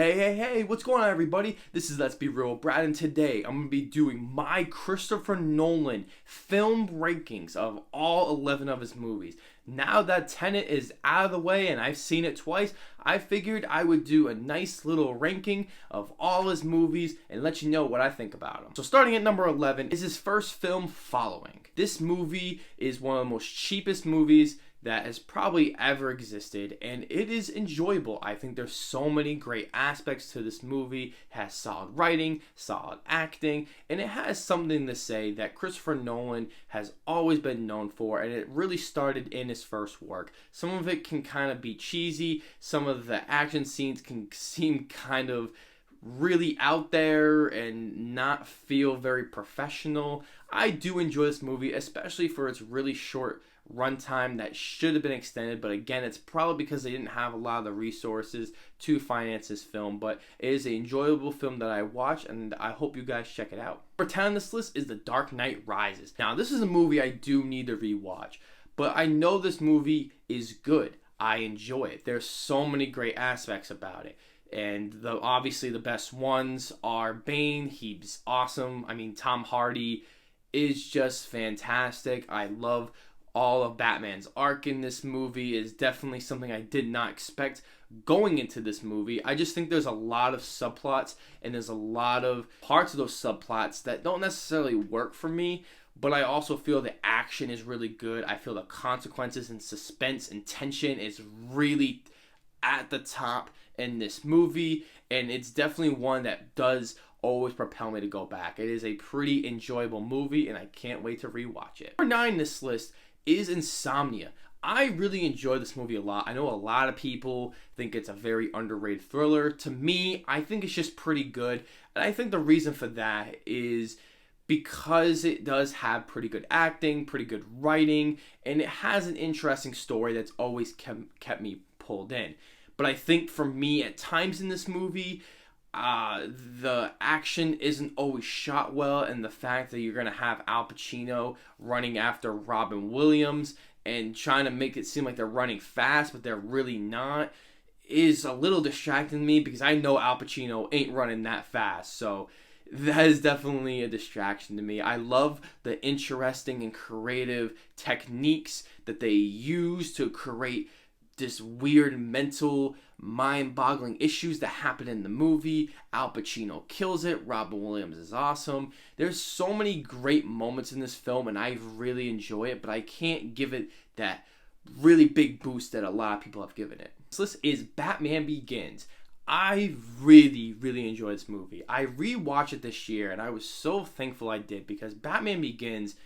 Hey, what's going on, everybody? This is Let's Be Real with Brad, and today I'm going to be doing my Christopher Nolan film rankings of all 11 of his movies. Now that Tenet is out of the way and I've seen it twice, I figured I would do a nice little ranking of all his movies and let you know what I think about them. So starting at number 11 is his first film, Following. This movie is one of the most cheapest movies that has probably ever existed, and it is enjoyable. I think there's so many great aspects to this movie. It has solid writing, solid acting, and it has something to say that Christopher Nolan has always been known for, and it really started in his first work. Some of it can kind of be cheesy, some of the action scenes can seem kind of really out there and not feel very professional. I do enjoy this movie, especially for its really short runtime that should have been extended, but again, it's probably because they didn't have a lot of the resources to finance this film. But it is an enjoyable film that I watch, and I hope you guys check it out. Number 10 on this list is The Dark Knight Rises. Now, this is a movie I do need to rewatch, but I know this movie is good. I enjoy it. There's so many great aspects about it. And obviously the best ones are Bane. He's awesome. I mean, Tom Hardy is just fantastic. I love all of Batman's arc in this movie. Is definitely something I did not expect going into this movie. I just think there's a lot of subplots and there's a lot of parts of those subplots that don't necessarily work for me, but I also feel the action is really good. I feel the consequences and suspense and tension is really at the top in this movie, and it's definitely one that does always propel me to go back. It is a pretty enjoyable movie, and I can't wait to rewatch it. Number 9 on this list is Insomnia. I really enjoy this movie a lot. I know a lot of people think it's a very underrated thriller. To me, I think it's just pretty good. And I think the reason for that is because it does have pretty good acting, pretty good writing, and it has an interesting story that's always kept me pulled in. But I think for me, at times in this movie, the action isn't always shot well, and the fact that you're going to have Al Pacino running after Robin Williams and trying to make it seem like they're running fast, but they're really not, is a little distracting to me because I know Al Pacino ain't running that fast. So that is definitely a distraction to me. I love the interesting and creative techniques that they use to create this weird mental mind-boggling issues that happen in the movie. Al Pacino kills it. Robin Williams is awesome. There's so many great moments in this film, and I really enjoy it, but I can't give it that really big boost that a lot of people have given it. This list is Batman Begins. I really enjoy this movie. I rewatched it this year, and I was so thankful I did because Batman Begins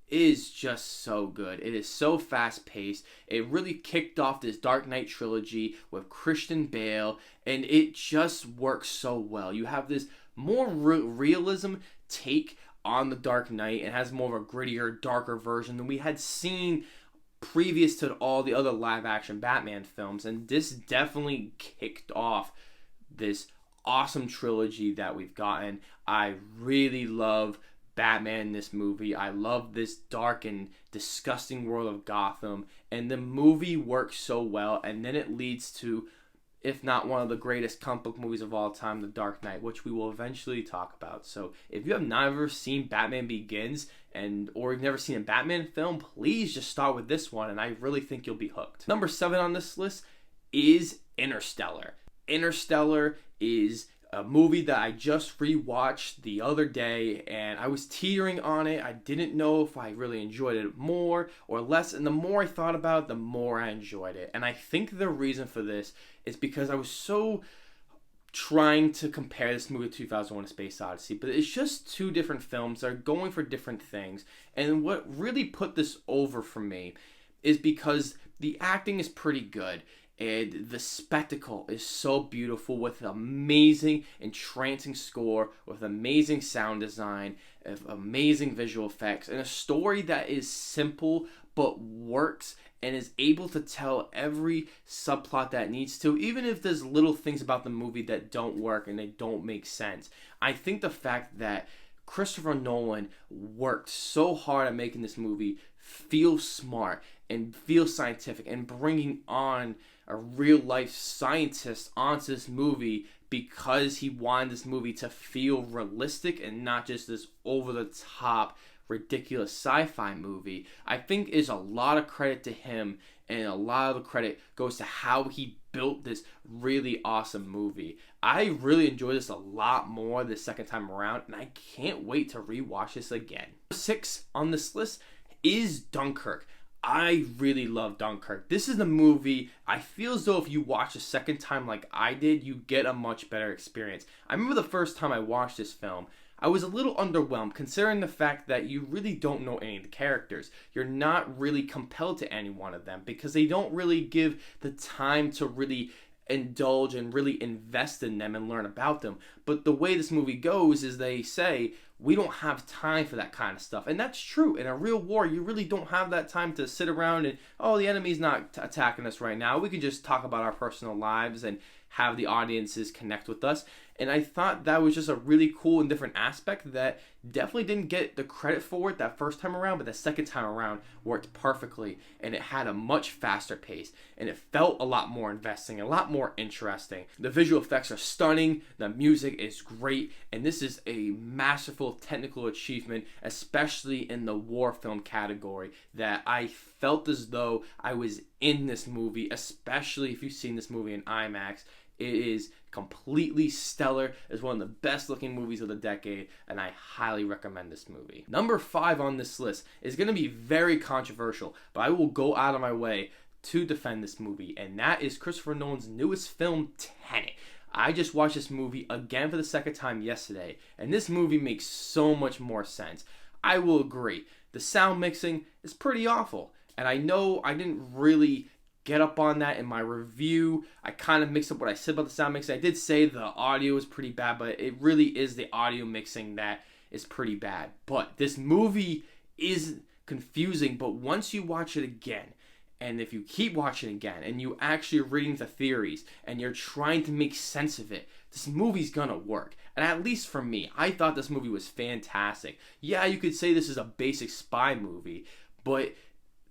is just so good. It is so fast-paced. It really kicked off this Dark Knight trilogy with Christian Bale, and it just works so well. You have this more realism take on the Dark Knight. It has more of a grittier, darker version than we had seen previous to all the other live-action Batman films, and this definitely kicked off this awesome trilogy that we've gotten. I really love Batman in this movie. I love this dark and disgusting world of Gotham, and the movie works so well, and then it leads to, if not one of the greatest comic book movies of all time, The Dark Knight, which we will eventually talk about. So if you have never seen Batman Begins or you've never seen a Batman film, please just start with this one, and I really think you'll be hooked. Number 7 on this list is Interstellar. Interstellar is a movie that I just rewatched the other day, and I was teetering on it. I didn't know if I really enjoyed it more or less, and the more I thought about it, the more I enjoyed it. And I think the reason for this is because I was so trying to compare this movie to 2001: A Space Odyssey, but it's just two different films that are going for different things. And what really put this over for me is because the acting is pretty good, and the spectacle is so beautiful with amazing, entrancing score, with amazing sound design, amazing visual effects, and a story that is simple but works and is able to tell every subplot that needs to, even if there's little things about the movie that don't work and they don't make sense. I think the fact that Christopher Nolan worked so hard at making this movie feel smart and feel scientific and bringing on a real life scientist onto this movie because he wanted this movie to feel realistic and not just this over-the-top, ridiculous sci-fi movie, I think is a lot of credit to him, and a lot of the credit goes to how he built this really awesome movie. I really enjoyed this a lot more the second time around, and I can't wait to rewatch this again. 6 on this list is Dunkirk. I really love Dunkirk. This is the movie I feel as though if you watch a second time like I did, you get a much better experience. I remember the first time I watched this film, I was a little underwhelmed considering the fact that you really don't know any of the characters. You're not really compelled to any one of them because they don't really give the time to really indulge and really invest in them and learn about them. But the way this movie goes is they say, we don't have time for that kind of stuff. And that's true. In a real war, you really don't have that time to sit around and, oh, the enemy's not attacking us right now. We can just talk about our personal lives and have the audiences connect with us. And I thought that was just a really cool and different aspect that definitely didn't get the credit for it that first time around, but the second time around worked perfectly, and it had a much faster pace, and it felt a lot more investing, a lot more interesting. The visual effects are stunning, the music is great, and this is a masterful technical achievement, especially in the war film category, that I felt as though I was in this movie, especially if you've seen this movie in IMAX. It is completely stellar. It's one of the best looking movies of the decade, and I highly recommend this movie. Number 5 on this list is going to be very controversial, but I will go out of my way to defend this movie, and that is Christopher Nolan's newest film, Tenet. I just watched this movie again for the second time yesterday, and this movie makes so much more sense. I will agree. The sound mixing is pretty awful, and I know I didn't really get up on that in my review. I kind of mixed up what I said about the sound mixing. I did say the audio is pretty bad, but it really is the audio mixing that is pretty bad. But this movie is confusing, but once you watch it again, and if you keep watching again, and you actually are reading the theories, and you're trying to make sense of it, this movie's gonna work. And at least for me, I thought this movie was fantastic. Yeah, you could say this is a basic spy movie, but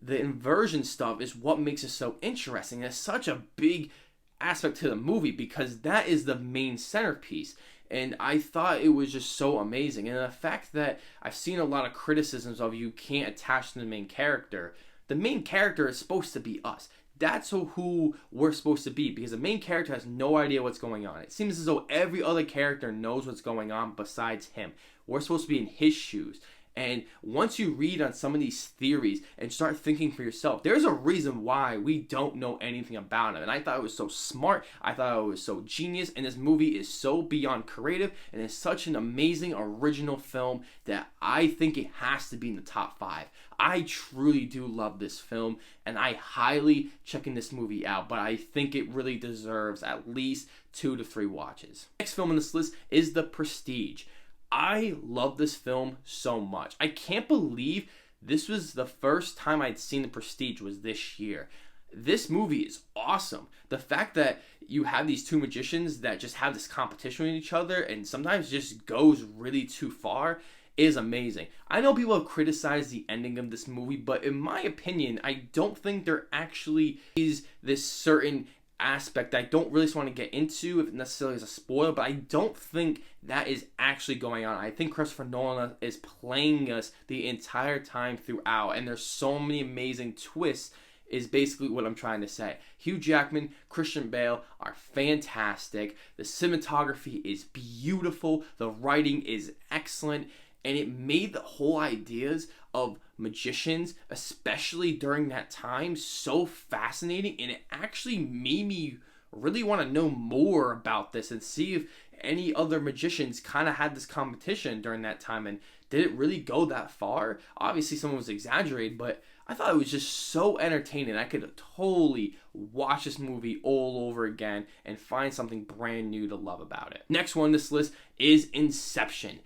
the inversion stuff is what makes it so interesting. It's such a big aspect to the movie because that is the main centerpiece. And I thought it was just so amazing. And the fact that I've seen a lot of criticisms of you can't attach to the main character. The main character is supposed to be us. That's who we're supposed to be because the main character has no idea what's going on. It seems as though every other character knows what's going on besides him. We're supposed to be in his shoes. And once you read on some of these theories and start thinking for yourself, there's a reason why we don't know anything about him. And I thought it was so smart. I thought it was so genius. And this movie is so beyond creative. And it's such an amazing original film that I think it has to be in the top 5. I truly do love this film. And I highly checking this movie out. But I think it really deserves at least 2 to 3 watches. Next film on this list is The Prestige. I love this film so much. I can't believe this was the first time I'd seen The Prestige was this year. This movie is awesome. The fact that you have these two magicians that just have this competition with each other and sometimes just goes really too far is amazing. I know people have criticized the ending of this movie, but in my opinion, I don't think there actually is this certain aspect I don't really want to get into if necessarily as a spoiler, but I don't think that is actually going on. I think Christopher Nolan is playing us the entire time throughout, and there's so many amazing twists is basically what I'm trying to say. Hugh Jackman, Christian Bale are fantastic. The cinematography is beautiful. The writing is excellent. And it made the whole ideas of magicians, especially during that time, so fascinating. And it actually made me really want to know more about this and see if any other magicians kind of had this competition during that time. And did it really go that far? Obviously, someone was exaggerated, but I thought it was just so entertaining. I could totally watch this movie all over again and find something brand new to love about it. Next one on this list is Inception.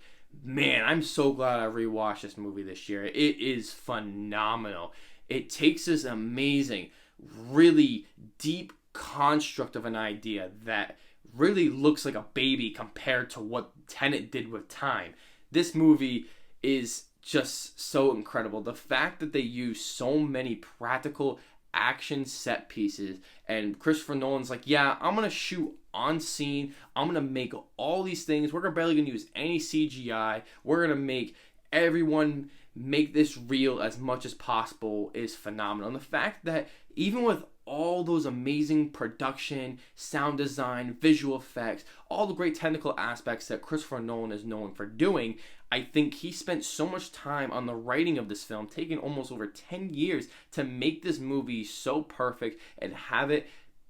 Man, I'm so glad I rewatched this movie this year. It is phenomenal. It takes this amazing, really deep construct of an idea that really looks like a baby compared to what Tenet did with time. This movie is just so incredible. The fact that they use so many practical action set pieces and Christopher Nolan's like, yeah, I'm going to shoot on scene. I'm gonna make all these things. We're barely gonna use any CGI. We're gonna make everyone make this real as much as possible is phenomenal. And the fact that even with all those amazing production, sound design, visual effects, all the great technical aspects that Christopher Nolan is known for doing, I think he spent so much time on the writing of this film, taking almost over 10 years to make this movie so perfect and have it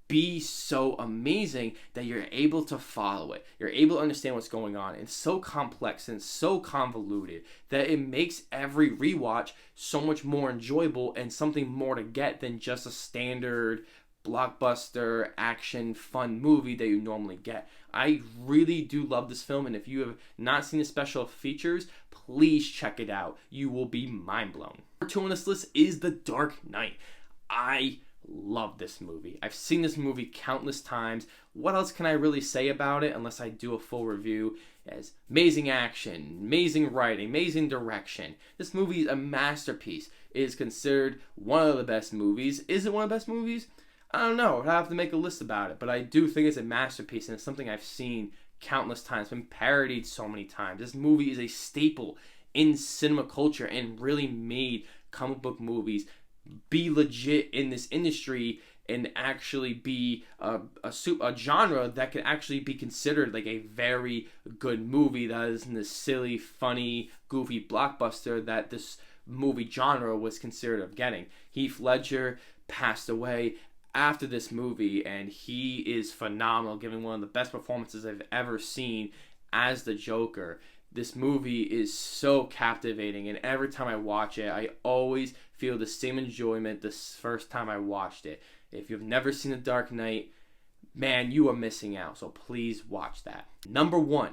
be so amazing that you're able to follow it. You're able to understand what's going on. It's so complex and so convoluted that it makes every rewatch so much more enjoyable and something more to get than just a standard blockbuster action fun movie that you normally get. I really do love this film, and if you have not seen the special features, please check it out. You will be mind blown. Number 2 on this list is The Dark Knight. I love this movie. I've seen this movie countless times. What else can I really say about it unless I do a full review? As amazing action, amazing writing, amazing direction. This movie is a masterpiece. It is considered one of the best movies. Is it one of the best movies? I don't know. I'd have to make a list about it, but I do think it's a masterpiece, and it's something I've seen countless times, been parodied so many times. This movie is a staple in cinema culture and really made comic book movies be legit in this industry and actually be a genre that could actually be considered like a very good movie that isn't this silly, funny, goofy blockbuster that this movie genre was considered of getting. Heath Ledger passed away after this movie, and he is phenomenal, giving one of the best performances I've ever seen as the Joker. This movie is so captivating, and every time I watch it, I always feel the same enjoyment the first time I watched it. If you've never seen The Dark Knight, man, you are missing out, so please watch that. Number 1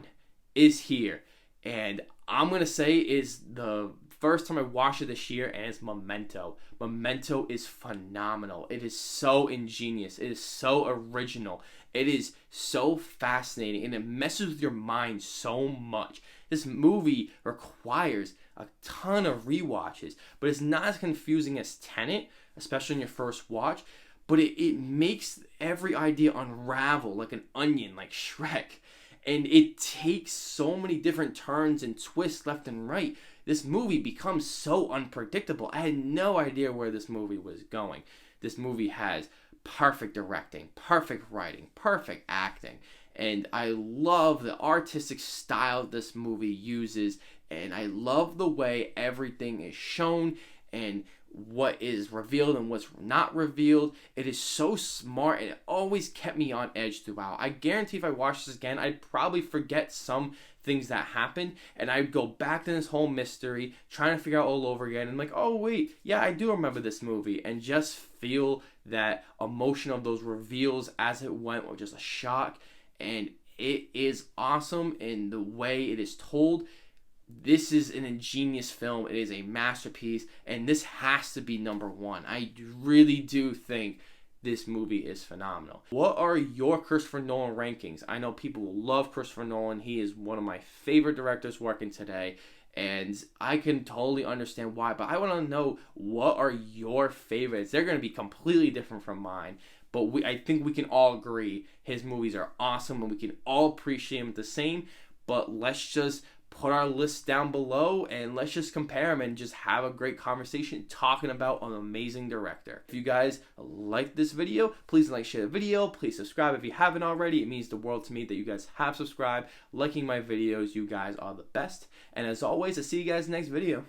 is here, and I'm going to say is the first time I watched it this year, and it's Memento. Memento is phenomenal. It is so ingenious. It is so original. It is so fascinating, and it messes with your mind so much. This movie requires a ton of rewatches, but it's not as confusing as Tenet, especially in your first watch, but it makes every idea unravel like an onion, like Shrek. And it takes so many different turns and twists left and right. This movie becomes so unpredictable. I had no idea where this movie was going. This movie has perfect directing, perfect writing, perfect acting. And I love the artistic style this movie uses. And I love the way everything is shown and what is revealed and what's not revealed. It is so smart, and it always kept me on edge throughout. I guarantee if I watched this again, I'd probably forget some things that happened, and I'd go back to this whole mystery, trying to figure out all over again, and like, oh wait, yeah, I do remember this movie, and just feel that emotion of those reveals as it went, or just a shock. And it is awesome in the way it is told. This is an ingenious film. It is a masterpiece, and this has to be number 1. I really do think this movie is phenomenal. What are your Christopher Nolan rankings? I know people love Christopher Nolan. He is one of my favorite directors working today, and I can totally understand why, but I want to know, what are your favorites? They're going to be completely different from mine, but I think we can all agree his movies are awesome, and we can all appreciate them the same. But let's just put our lists down below, and let's just compare them and just have a great conversation talking about an amazing director. If you guys like this video, please like, share the video. Please subscribe if you haven't already. It means the world to me that you guys have subscribed, liking my videos. You guys are the best. And as always, I'll see you guys next video.